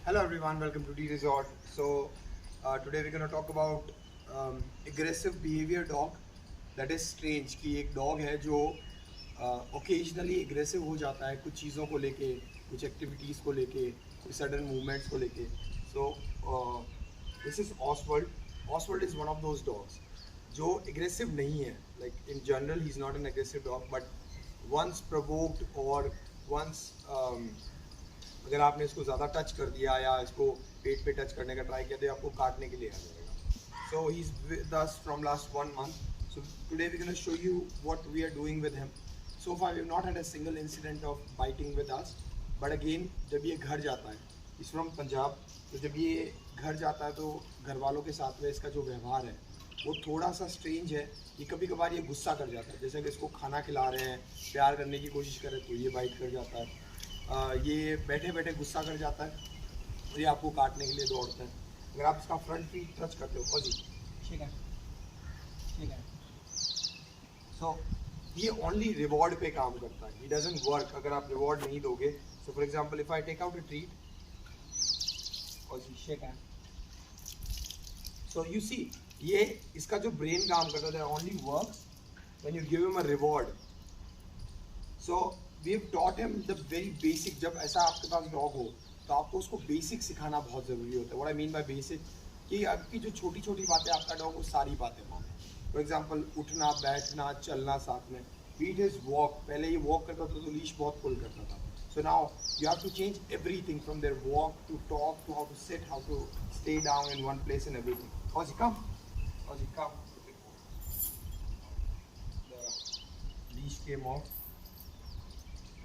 Hello everyone, welcome to D Resort. Today we're gonna talk about aggressive behavior dog. That is strange कि एक dog है जो occasionally aggressive हो जाता है कुछ चीज़ों को लेके, कुछ activities को लेके, कुछ sudden movements को लेके. So uh, this is Oswald. Oswald is one of those dogs जो aggressive नहीं है. Like in general, he's not an aggressive dog, but once provoked or once अगर आपने इसको ज़्यादा टच कर दिया या इसको पेट पे टच करने का ट्राई किया तो ये आपको काटने के लिए आ जाएगा. So he is with us from last 1 month. So today we gonna show you what we are doing with him. So far we have not had a single incident of biting with us, but again जब ये घर जाता है, इस from Punjab, तो जब ये घर जाता है तो घर वालों के साथ में इसका जो व्यवहार है वो थोड़ा सा स्ट्रेंज है. ये कभी कभार ये गुस्सा कर जाता है, जैसे कि इसको खाना खिला रहे हैं, प्यार करने की कोशिश कर रहे हैं तो ये बाइट कर जाता है. ये बैठे बैठे गुस्सा कर जाता है और ये आपको काटने के लिए दौड़ता है. अगर आप इसका फ्रंट फीट टच करते हो, जी ठीक है, ठीक है. सो ये ओनली रिवॉर्ड पे काम करता है, ही डजंट वर्क अगर आप रिवॉर्ड नहीं दोगे. So for example if I take out a treat और जी shake hand. So you see ये इसका जो ब्रेन काम करता है only works when you give him a reward. So we have taught him the very basic. जब ऐसा आपके पास डॉग हो तो आपको उसको बेसिक सिखाना बहुत ज़रूरी होता है. What I mean by basic, कि आपकी जो छोटी छोटी बातें आपका डॉग वो सारी बातें माने. फॉर एग्जांपल उठना, बैठना, चलना साथ में. बीट हिज वॉक, पहले ये वॉक करता था तो लीश बहुत पुल करता था. So now you have to change everything from there walk to talk to how to sit, how to stay down in one place and everything. Ozzy, come. Ozzy, come. The leash came off.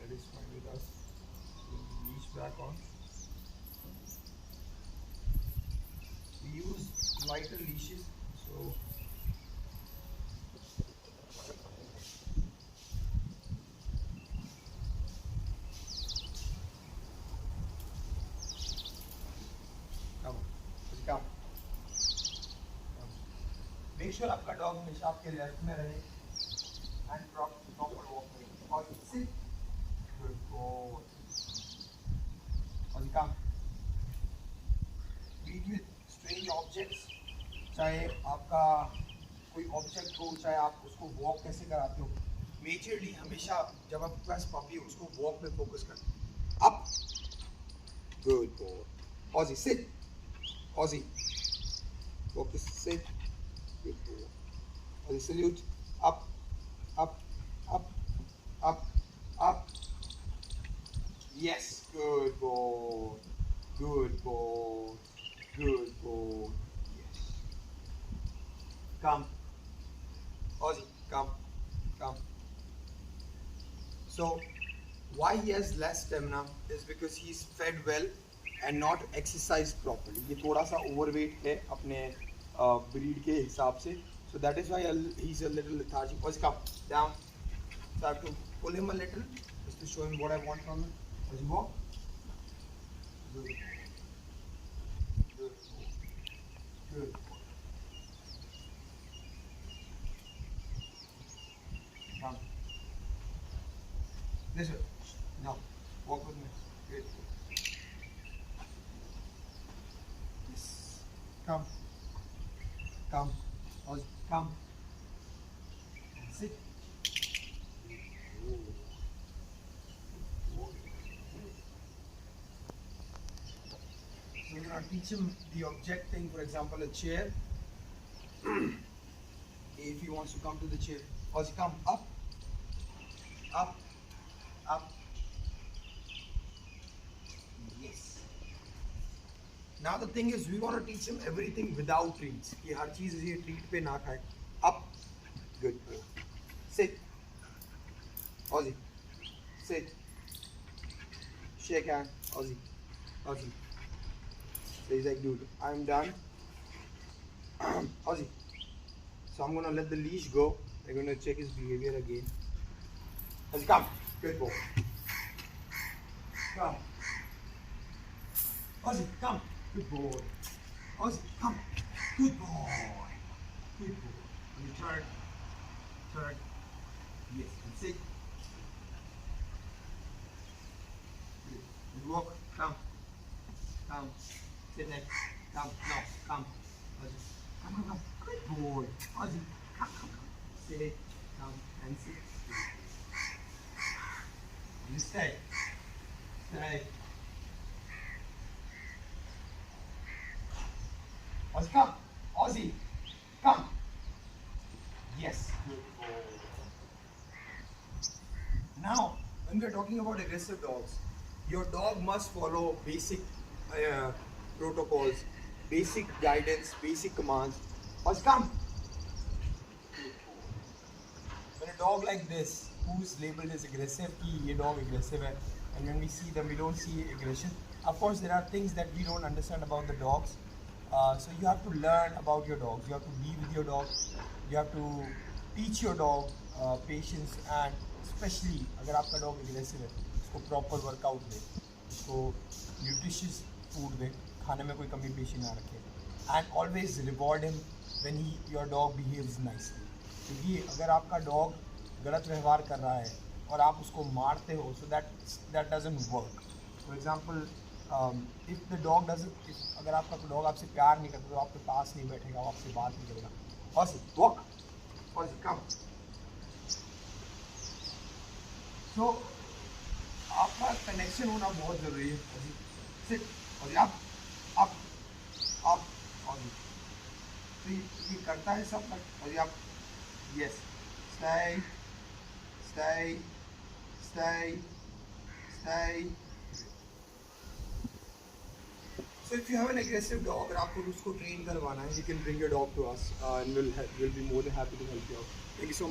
That is fine with us. Leash back on. We use lighter leashes, so come on. Just come. Come. Make sure आपका dog हमेशा आपके left में रहे and proper walk में. और sit. Good boy. और come. Beat with strange objects. चाहे आपका कोई ऑब्जेक्ट हो, चाहे आप उसको वॉक कैसे कराते हो. मेजरली हमेशा जब आपके पास पपी हो उसको वॉक में फोकस करना. Up. Good boy. Ozzy sit. Ozzy focus. Sit. Good boy. Ozzy salute. Up up up up up. Yes, good boy. Good boy. Good boy. Come. Ozzy, come. Come. So, why he has less stamina is because he's fed well and not exercised properly. ये थोड़ा सा overweight है अपने breed के हिसाब से. So that is why he's a little lethargic. Ozzy, come. Down. So I have to pull him a little just to show him what I want from him. Ozzy, walk. Good. Good. Good. Come. This way. Now, walk with me. Great. Yes. Come. Come. Ozzy, come. Sit. So we're going to teach him the object thing, for example, a chair. If he wants to come to the chair. Ozzy, come. Up. Up. Up. Yes. Now the thing is, we want to teach him everything without treats. कि हर चीज़ ये treat पे ना खाए. Up. Good boy. Sit. Ozzy. Sit. Shake hand. Ozzy. Ozzy. So he's like, dude, I'm done. Ozzy. So I'm gonna let the leash go. I'm gonna check his behavior again. Ozzy, come. Good boy. Come. Ozzy, come. Good boy. Ozzy, come. Good boy. Good boy. And you turn. Turn. Yes. And sit. Good. And walk. Come. Come. come. Sit next. Come. No. Come. Ozzy. Come. Good boy. Ozzy. Come. Sit. Come and sit. You stay. Stay. Ozzy, come. Ozzy. Come. Yes. Good boy. Now, when we are talking about aggressive dogs, your dog must follow basic protocols, basic guidance, basic commands. Ozzy, come. When a dog like this, who's labeled as aggressive, कि ये dog aggressive है, and when we see them, we don't see aggression. Of course, there are things that we don't understand about the dogs. So you have to learn about your dogs. You have to be with your dog. You have to teach your dog patience, and especially अगर आपका dog aggressive है, उसको proper workout दे, उसको nutritious food दे, खाने में कोई कमी पेशी ना रखे, and always reward him when your dog behaves nicely. क्योंकि अगर आपका डॉग गलत व्यवहार कर रहा है और आप उसको मारते हो, so that doesn't work. For example, if the dog doesn't, अगर आपका डॉग आपसे प्यार नहीं करता तो आपके पास नहीं बैठेगा, आपसे बात नहीं करेगा. और वॉक और कम. सो आपका कनेक्शन होना बहुत ज़रूरी है. सिट और अप और तो ये करता है सब. और आप yes, stay. So if you have an aggressive dog, अगर आपको उसको train करवाना है, you can bring your dog to us and we'll be more than happy to help you out. Thank you so much.